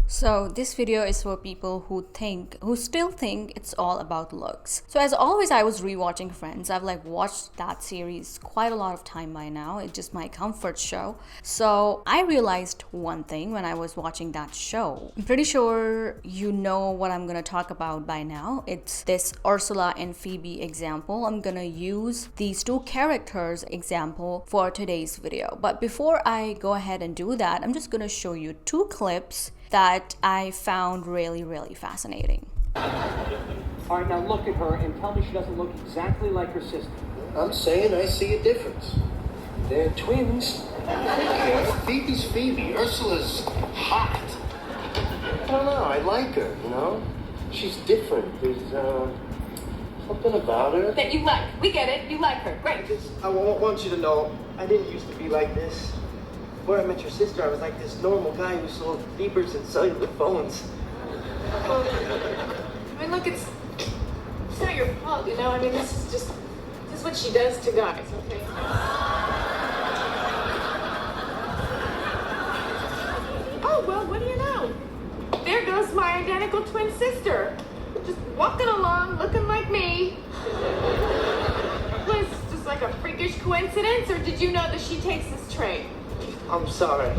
So this video is for people who still think it's all about looks. So as always, I was rewatching Friends. I've watched that series quite a lot of time by now. It's just my comfort show. So I realized one thing when I was watching that show. I'm pretty sure you know what I'm gonna talk about by now. It's this Ursula and Phoebe example. I'm gonna use these two characters example for today's video. But before I go ahead and do that, I'm just gonna show you two clips that I found really fascinating. All right, now look at her and tell me she doesn't look exactly like her sister. I'm saying I see a difference. They're twins. Okay, Phoebe's Phoebe. Ursula's hot. I don't know, I like her, you know? She's different. There's, something about her. That you like. We get it. You like her. Great. I want you to know, I didn't used to be like this. Before I met your sister, I was like this normal guy who sold beepers and cellular phones. I mean, look, it's not your fault, you know? I mean, this is what she does to guys, okay? Oh, well, what do you know? There goes my identical twin sister. Just walking along, looking like me. Was this just like a freakish coincidence, or did you know that she takes this train? I'm sorry.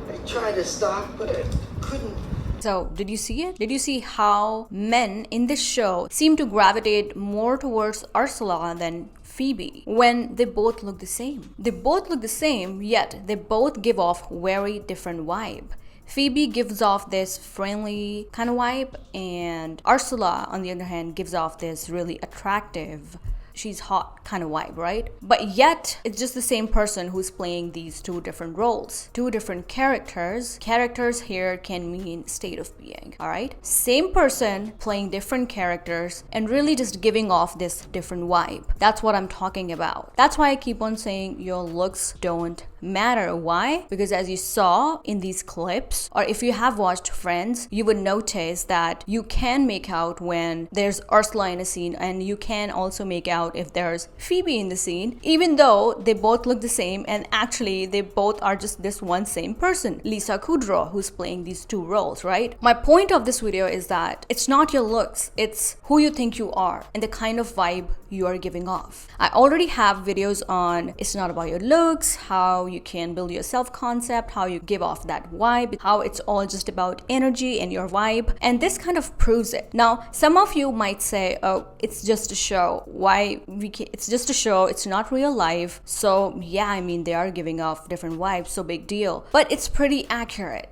I tried to stop, but I couldn't. So, did you see it? Did you see how men in this show seem to gravitate more towards Ursula than Phoebe when they both look the same? They both look the same, yet they both give off very different vibe. Phoebe gives off this friendly kind of vibe, and Ursula, on the other hand, gives off this really attractive, she's hot kind of vibe, right? But yet, it's just the same person who's playing these two different roles, two different characters. Characters here can mean state of being, all right? Same person playing different characters and really just giving off this different vibe. That's what I'm talking about. That's why I keep on saying your looks don't matter. Why? Because as you saw in these clips, or if you have watched Friends, you would notice that you can make out when there's Ursula in a scene, and you can also make out if there's Phoebe in the scene, even though they both look the same, and actually they both are just this one same person, Lisa Kudrow, who's playing these two roles, right? My point of this video is that it's not your looks, it's who you think you are and the kind of vibe you are giving off. I already have videos on it's not about your looks, how you can build your self-concept, how you give off that vibe, how it's all just about energy and your vibe, and this kind of proves it. Now, some of you might say, oh, it's just a show. It's just a show, it's not real life. So yeah, I mean, they are giving off different vibes, so big deal. But it's pretty accurate.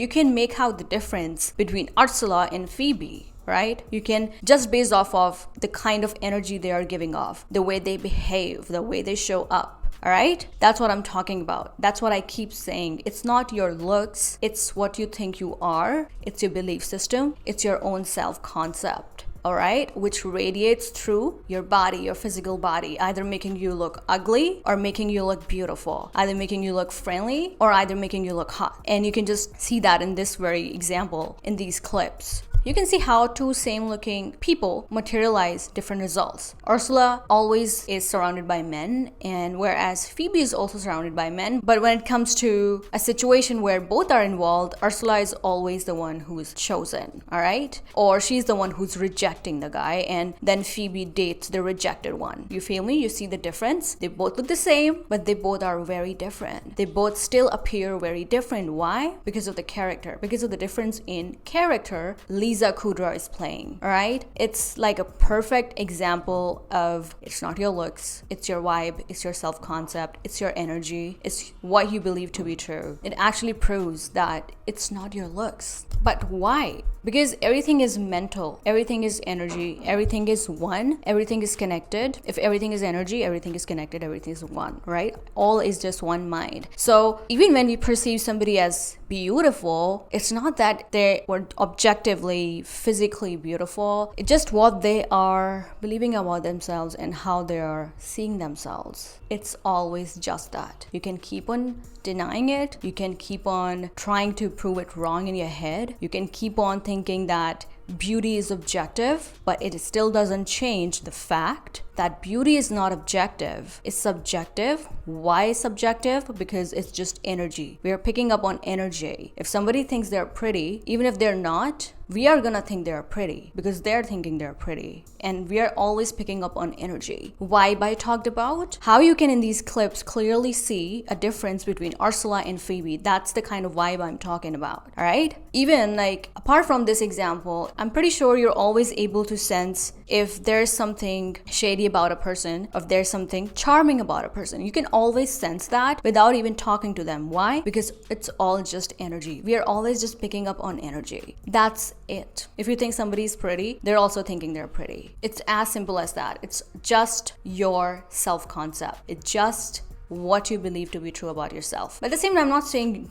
You can make out the difference between Ursula and Phoebe, right? You can just base off of the kind of energy they are giving off, the way they behave, the way they show up. All right, that's what I'm talking about. That's what I keep saying. It's not your looks, it's what you think you are, it's your belief system, it's your own self-concept. All right, which radiates through your body, your physical body, either making you look ugly or making you look beautiful, either making you look friendly or either making you look hot. And you can just see that in this very example in these clips. You can see how two same looking people materialize different results. Ursula always is surrounded by men, and whereas Phoebe is also surrounded by men, but when it comes to a situation where both are involved, Ursula is always the one who is chosen, all right? Or she's the one who's rejecting the guy, and then Phoebe dates the rejected one. You feel me? You see the difference? They both look the same, but they both are very different. They both still appear very different. Why? Because of the character. Because of the difference in character Lisa Kudrow is playing, all right? It's like a perfect example of it's not your looks, it's your vibe, it's your self-concept, it's your energy, it's what you believe to be true. It actually proves that it's not your looks. But why? Because everything is mental, everything is energy, everything is one, everything is connected. If everything is energy, everything is connected, everything is one, right? All is just one mind. So even when we perceive somebody as beautiful, it's not that they were objectively, physically beautiful. It's just what they are believing about themselves and how they are seeing themselves. It's always just that. You can keep on denying it. You can keep on trying to prove it wrong in your head. You can keep on thinking that beauty is objective, but it still doesn't change the fact that beauty is not objective. It's subjective. Why subjective? Because it's just energy. We are picking up on energy. If somebody thinks they're pretty, even if they're not, we are gonna think they're pretty because they're thinking they're pretty. And we are always picking up on energy. Vibe I talked about. How you can in these clips clearly see a difference between Ursula and Phoebe. That's the kind of vibe I'm talking about. Alright? Even like apart from this example, I'm pretty sure you're always able to sense if there's something shady about a person, if there's something charming about a person. You can always sense that without even talking to them. Why? Because it's all just energy. We are always just picking up on energy. That's it. If you think somebody's pretty, they're also thinking they're pretty. It's as simple as that. It's just your self-concept. It's just what you believe to be true about yourself. But at the same time, I'm not saying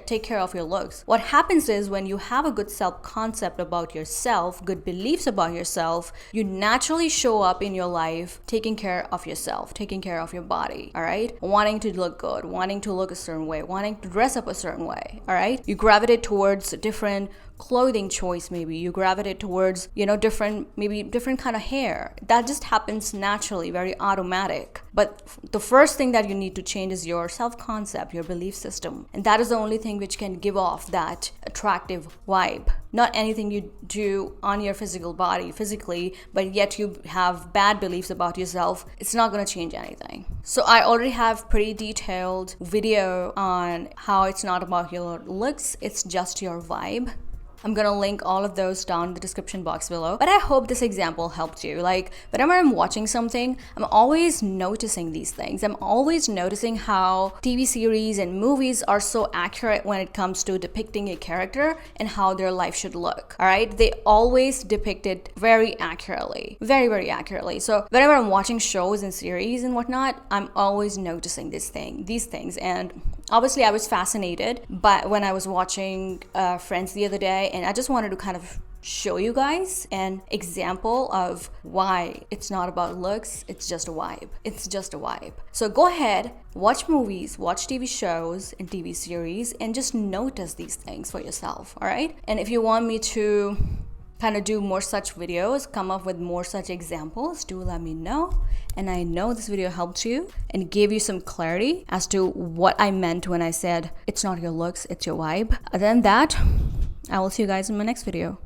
take care of your looks. What happens is when you have a good self-concept about yourself, good beliefs about yourself, you naturally show up in your life taking care of yourself, taking care of your body, all right? Wanting to look good, wanting to look a certain way, wanting to dress up a certain way, all right? You gravitate towards different clothing choice. Maybe you gravitate towards different kind of hair. That just happens naturally, very automatic. But the first thing that you need to change is your self-concept, your belief system, and that is the only thing which can give off that attractive vibe. Not anything you do on your physical body physically, but yet you have bad beliefs about yourself. It's not going to change anything. So I already have pretty detailed video on how it's not about your looks, it's just your vibe. I'm gonna link all of those down in the description box below. But I hope this example helped you. Like, whenever I'm watching something, I'm always noticing these things. I'm always noticing how TV series and movies are so accurate when it comes to depicting a character and how their life should look. Alright? They always depict it very accurately. Very, very accurately. So whenever I'm watching shows and series and whatnot, I'm always noticing these things. And obviously I was fascinated when I was watching Friends the other day, and I just wanted to kind of show you guys an example of why it's not about looks, it's just a vibe. It's just a vibe. So go ahead, watch movies, watch TV shows and TV series, and just notice these things for yourself, all right? And if you want me to kind of do more such videos, come up with more such examples, do let me know. And I know this video helped you and gave you some clarity as to what I meant when I said it's not your looks, it's your vibe. Other than that, I will see you guys in my next video.